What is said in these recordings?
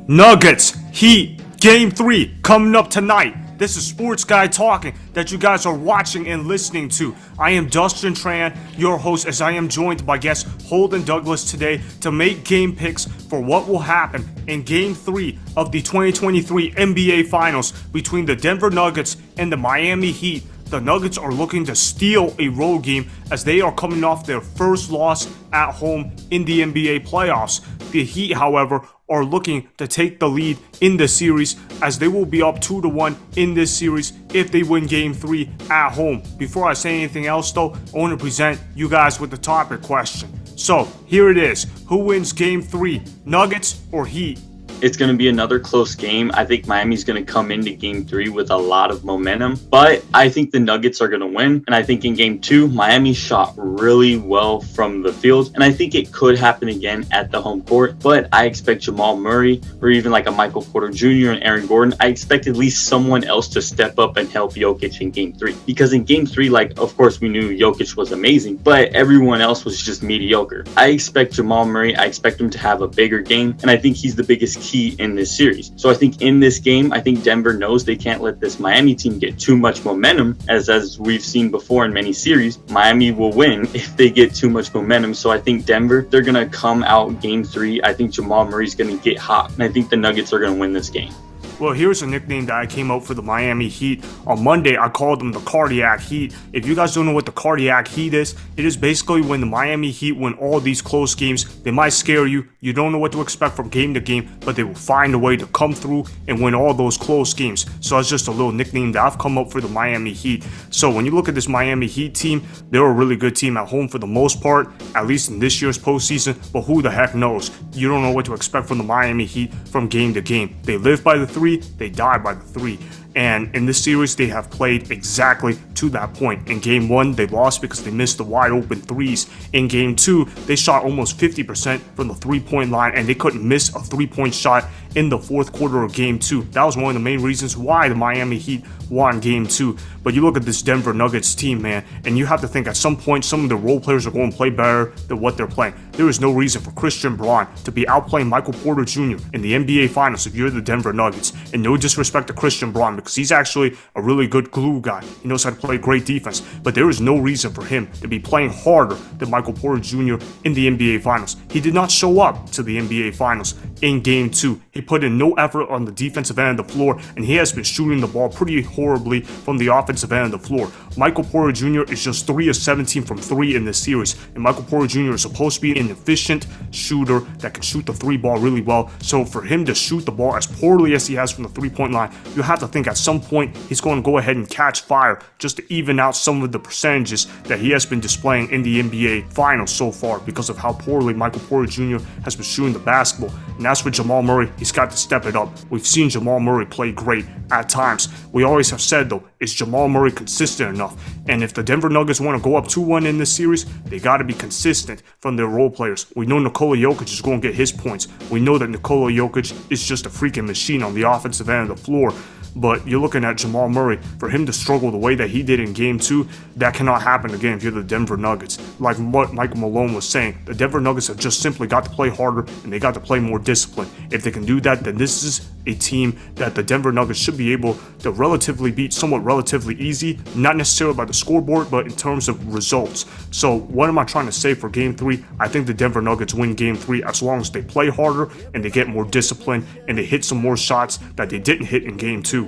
Nuggets, Heat, Game 3 coming up tonight. This is Sports Guy Talking that you guys are watching and listening to. I am Dustin Tran, your host, as I am joined by guest Holden Douglas today to make game picks for what will happen in Game 3 of the 2023 NBA Finals between the Denver Nuggets and the Miami Heat. The Nuggets are looking to steal a road game as they are coming off their first loss at home in the NBA playoffs. The Heat, however, are looking to take the lead in the series as they will be up 2-1 in this series if they win Game 3 at home. Before I say anything else though, I want to present you guys with the topic question. So here it is. Who wins Game 3, Nuggets or Heat? It's going to be another close game. I think Miami's going to come into Game 3 with a lot of momentum, but I think the Nuggets are going to win. And I think in Game 2, Miami shot really well from the field, and I think it could happen again at the home court. But I expect Jamal Murray or even like a Michael Porter Jr. and Aaron Gordon, I expect at least someone else to step up and help Jokic in Game 3. Because in Game 3, like, of course, we knew Jokic was amazing, but everyone else was just mediocre. I expect Jamal Murray, I expect him to have a bigger game, and I think he's the biggest key in this series. So I think in this game, I think Denver knows they can't let this Miami team get too much momentum, as we've seen before in many series. Miami will win if they get too much momentum. So I think Denver, they're going to come out Game 3. I think Jamal Murray's going to get hot, and I think the Nuggets are going to win this game. Well, here's a nickname that I came up for the Miami Heat. On Monday, I called them the Cardiac Heat. If you guys don't know what the Cardiac Heat is, it is basically when the Miami Heat win all these close games. They might scare you. You don't know what to expect from game to game, but they will find a way to come through and win all those close games. So that's just a little nickname that I've come up for the Miami Heat. So when you look at this Miami Heat team, they're a really good team at home for the most part, at least in this year's postseason, but who the heck knows? You don't know what to expect from the Miami Heat from game to game. They live by the three, they die by the three. And in this series, they have played exactly to that point. In Game 1, they lost because they missed the wide open threes. In Game 2, they shot almost 50% from the three-point line, and they couldn't miss a three-point shot in the fourth quarter of Game 2. That was one of the main reasons why the Miami Heat won Game 2. But you look at this Denver Nuggets team, man, and you have to think at some point some of the role players are going to play better than what they're playing. There is no reason for Christian Braun to be outplaying Michael Porter Jr. in the NBA Finals if you're the Denver Nuggets. And no disrespect to Christian Braun, because he's actually a really good glue guy. He knows how to play great defense, but there is no reason for him to be playing harder than Michael Porter Jr. in the NBA Finals. He did not show up to the NBA Finals in Game 2. He put in no effort on the defensive end of the floor, and he has been shooting the ball pretty horribly from the offensive end of the floor. Michael Porter Jr. is just 3 of 17 from 3 in this series, and Michael Porter Jr. is supposed to be an efficient shooter that can shoot the 3 ball really well. So for him to shoot the ball as poorly as he has from the 3-point line, you have to think at some point he's going to go ahead and catch fire just to even out some of the percentages that he has been displaying in the NBA Finals so far because of how poorly Michael Porter Jr. has been shooting the basketball. And as for Jamal Murray, he's got to step it up. We've seen Jamal Murray play great at times. We always have said, though, is Jamal Murray consistent enough? And if the Denver Nuggets want to go up 2-1 in this series, they got to be consistent from their role players. We know Nikola Jokic is going to get his points. We know that Nikola Jokic is just a freaking machine on the offensive end of the floor. But you're looking at Jamal Murray, for him to struggle the way that he did in Game 2, that cannot happen again if you're the Denver Nuggets. Like what Michael Malone was saying, the Denver Nuggets have just simply got to play harder and they got to play more disciplined. If they can do that, then this is a team that the Denver Nuggets should be able to relatively beat, somewhat relatively easy, not necessarily by the scoreboard, but in terms of results. So what am I trying to say for Game 3? I think the Denver Nuggets win Game 3 as long as they play harder and they get more discipline and they hit some more shots that they didn't hit in Game 2.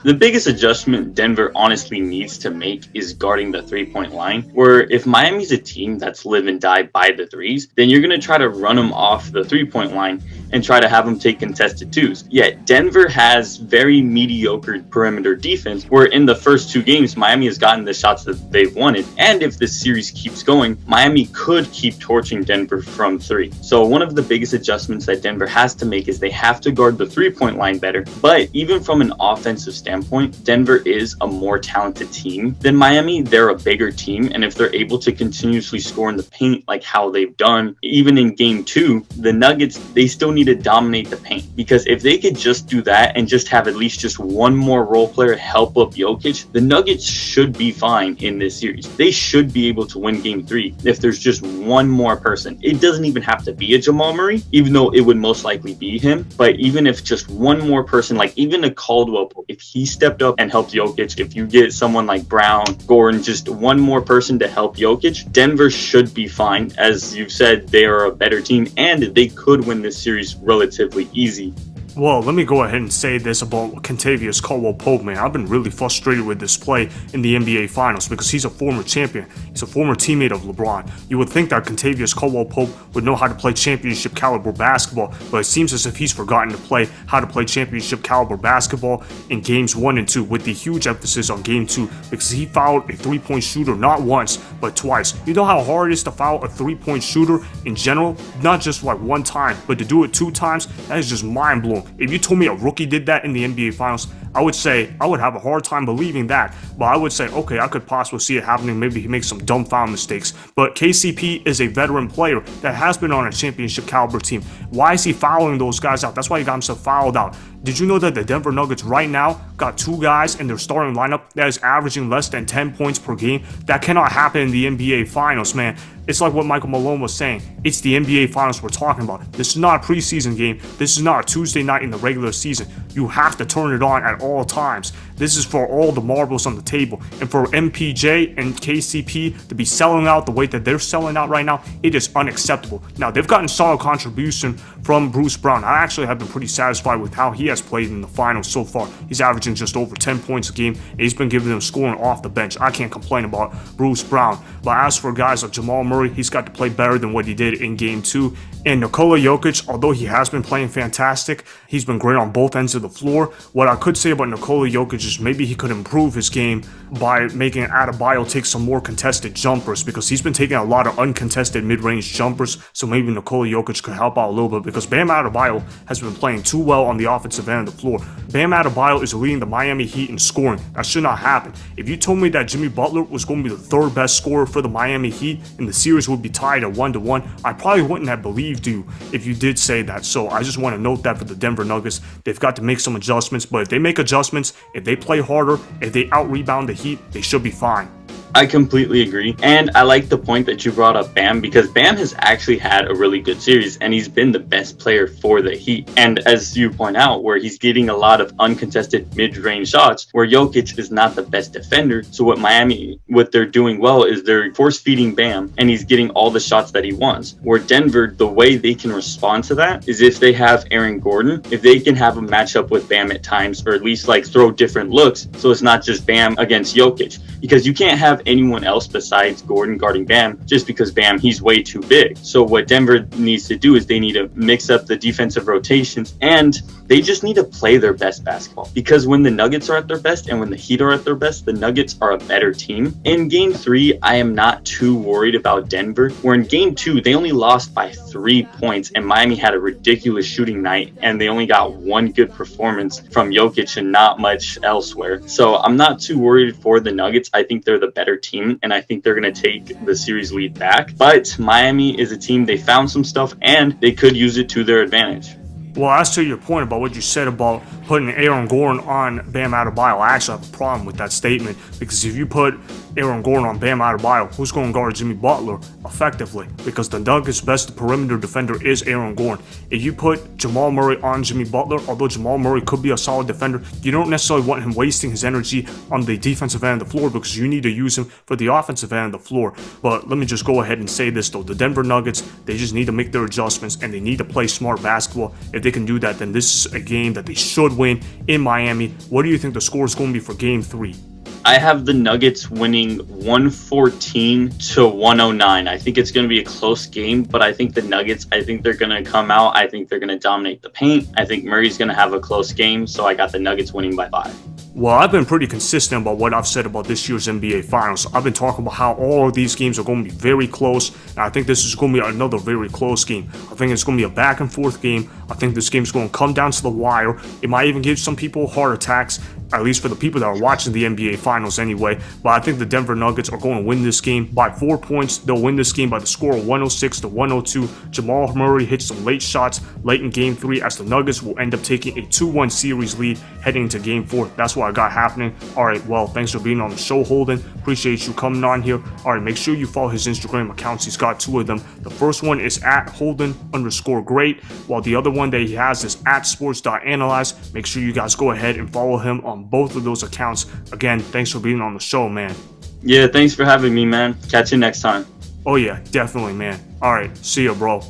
The biggest adjustment Denver honestly needs to make is guarding the three-point line, where if Miami's a team that's live and die by the threes, then you're going to try to run them off the three-point line and try to have them take contested twos. Yet Denver has very mediocre perimeter defense, where in the first 2 games, Miami has gotten the shots that they've wanted. And if this series keeps going, Miami could keep torching Denver from 3. So one of the biggest adjustments that Denver has to make is they have to guard the three-point line better. But even from an offensive standpoint, Denver is a more talented team than Miami. They're a bigger team, and if they're able to continuously score in the paint like how they've done, even in Game 2, the Nuggets, they still need need to dominate the paint, because if they could just do that and just have at least just one more role player help up Jokic, the Nuggets should be fine in this series. They should be able to win game 3 if there's just one more person. It doesn't even have to be a Jamal Murray, even though it would most likely be him. But even if just one more person, like even a Caldwell, if he stepped up and helped Jokic, if you get someone like Brown, Gordon, just one more person to help Jokic, Denver should be fine. As you've said, they are a better team and they could win this series relatively easy. Well, let me go ahead and say this about Kentavious Caldwell-Pope, man. I've been really frustrated with this play in the NBA Finals because he's a former champion. He's a former teammate of LeBron. You would think that Kentavious Caldwell-Pope would know how to play championship caliber basketball, but it seems as if he's forgotten to play how to play championship caliber basketball in games 1 and 2, with the huge emphasis on game 2 because he fouled a three-point shooter not once, but twice. You know how hard it is to foul a three-point shooter in general? Not just like one time, but to do it 2 times, that is just mind-blowing. If you told me a rookie did that in the NBA Finals, I would say I would have a hard time believing that. But I would say, okay, I could possibly see it happening. Maybe he makes some dumb foul mistakes. But KCP is a veteran player that has been on a championship caliber team. Why is he fouling those guys out? That's why he got himself fouled out. Did you know that the Denver Nuggets right now got 2 guys in their starting lineup that is averaging less than 10 points per game? That cannot happen in the NBA Finals, man. It's like what Michael Malone was saying. It's the NBA Finals we're talking about. This is not a preseason game. This is not a Tuesday night in the regular season. You have to turn it on at all times. This is for all the marbles on the table. And for MPJ and KCP to be selling out the way that they're selling out right now, it is unacceptable. Now, they've gotten solid contribution from Bruce Brown. I actually have been pretty satisfied with how he has played in the finals so far. He's averaging just over 10 points a game, and he's been giving them scoring off the bench. I can't complain about Bruce Brown. But as for guys like Jamal Murray, he's got to play better than what he did in game 2. And Nikola Jokic, although he has been playing fantastic, he's been great on both ends of the floor. What I could say about Nikola Jokic is maybe he could improve his game by making Adebayo take some more contested jumpers, because he's been taking a lot of uncontested mid-range jumpers. So maybe Nikola Jokic could help out a little bit, because Bam Adebayo has been playing too well on the offensive end of the floor. Bam Adebayo is leading the Miami Heat in scoring. That should not happen. If you told me that Jimmy Butler was going to be the 3rd best scorer for the Miami Heat and the series would be tied at 1-1, I probably wouldn't have believed you if you did say that. So I just want to note that for the Denver Nuggets, they've got to make some adjustments. But if they make adjustments, if they play harder, if they out-rebound the Heat, they should be fine. I completely agree. And I like the point that you brought up Bam, because Bam has actually had a really good series and he's been the best player for the Heat. And as you point out, where he's getting a lot of uncontested mid-range shots, where Jokic is not the best defender. So what they're doing well is they're force-feeding Bam and he's getting all the shots that he wants. Where Denver, the way they can respond to that is if they have Aaron Gordon, if they can have a matchup with Bam at times, or at least like throw different looks. So it's not just Bam against Jokic, because you can't have anyone else besides Gordon guarding Bam, just because Bam, he's way too big. So what Denver needs to do is they need to mix up the defensive rotations, and they just need to play their best basketball, because when the Nuggets are at their best and when the Heat are at their best, the Nuggets are a better team. In game 3, I am not too worried about Denver, where in game 2 they only lost by 3 points and Miami had a ridiculous shooting night and they only got one good performance from Jokic and not much elsewhere. So I'm not too worried for the Nuggets. I think they're the better team and I think they're going to take the series lead back. But Miami is a team, they found some stuff and they could use it to their advantage. Well, as to your point about what you said about putting Aaron Gordon on Bam Adebayo, I actually have a problem with that statement, because if you put Aaron Gordon on Bam Adebayo, who's going to guard Jimmy Butler effectively? Because the Nuggets' best perimeter defender is Aaron Gordon. If you put Jamal Murray on Jimmy Butler, although Jamal Murray could be a solid defender, you don't necessarily want him wasting his energy on the defensive end of the floor, because you need to use him for the offensive end of the floor. But let me just go ahead and say this though, the Denver Nuggets, they just need to make their adjustments and they need to play smart basketball. If they can do that, then this is a game that they should win in Miami. What do you think the score is going to be for game 3? I have the Nuggets winning 114-109. I think it's going to be a close game, but I think the Nuggets, I think they're going to come out. I think they're going to dominate the paint. I think Murray's going to have a close game, so I got the Nuggets winning by 5. Well, I've been pretty consistent about what I've said about this year's NBA Finals. I've been talking about how all of these games are going to be very close, and I think this is going to be another very close game. I think it's going to be a back and forth game. I think this game is going to come down to the wire. It might even give some people heart attacks, at least for the people that are watching the NBA Finals anyway. But I think the Denver Nuggets are going to win this game by 4 points. They'll win this game by the score of 106-102. Jamal Murray hits some late shots late in Game 3 as the Nuggets will end up taking a 2-1 series lead heading into Game 4. That's what I got happening. Alright, well, thanks for being on the show, Holden. Appreciate you coming on here. Alright, make sure you follow his Instagram accounts. He's got 2 of them. The first one is at Holden_great, while the other one that he has is at sports.analyze. Make sure you guys go ahead and follow him on both of those accounts. Again, thanks for being on the show, man. Yeah, thanks for having me, man. Catch you next time. Oh yeah, definitely, man. Alright, see ya, bro.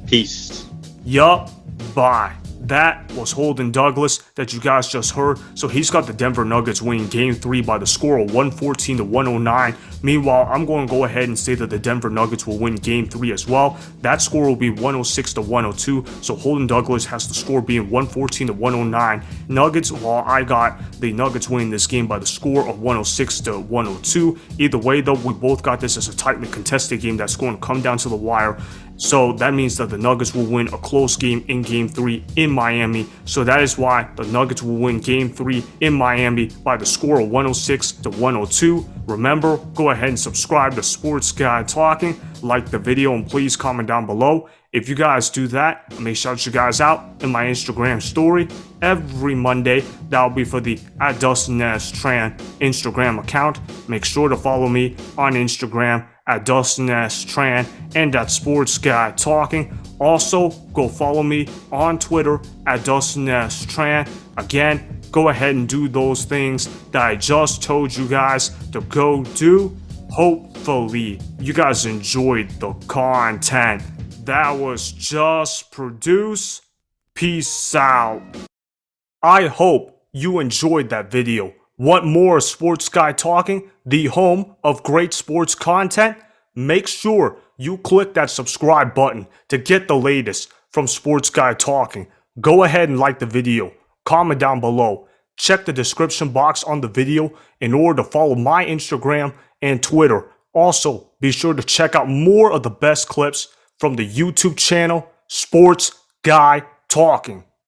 Peace. Yup, bye. That was Holden Douglas that you guys just heard. So he's got the Denver Nuggets winning Game 3 by the score of 114-109. Meanwhile, I'm going to go ahead and say that the Denver Nuggets will win Game 3 as well. That score will be 106-102. So Holden Douglas has the score being 114-109. Nuggets, while I got the Nuggets winning this game by the score of 106-102. Either way, though, we both got this as a tightly contested game that's going to come down to the wire. So that means that the Nuggets will win a close game in Game 3 in Miami. So that is why the Nuggets will win Game 3 in Miami by the score of 106-102. Remember, go ahead and subscribe to Sports Guy Talking, like the video, and please comment down below. If you guys do that, I may shout you guys out in my Instagram story every Monday. That'll be for the @Dustin Instagram account. Make sure to follow me on Instagram at Dustin Tran and at Sports Guy Talking. Also, go follow me on Twitter at Dustin Tran. Again, go ahead and do those things that I just told you guys to go do. Hopefully, you guys enjoyed the content that was just produced. Peace out. I hope you enjoyed that video. Want more Sports Guy Talking, the home of great sports content? Make sure you click that subscribe button to get the latest from Sports Guy Talking. Go ahead and like the video, comment down below, check the description box on the video in order to follow my Instagram and Twitter. Also, be sure to check out more of the best clips from the YouTube channel Sports Guy Talking.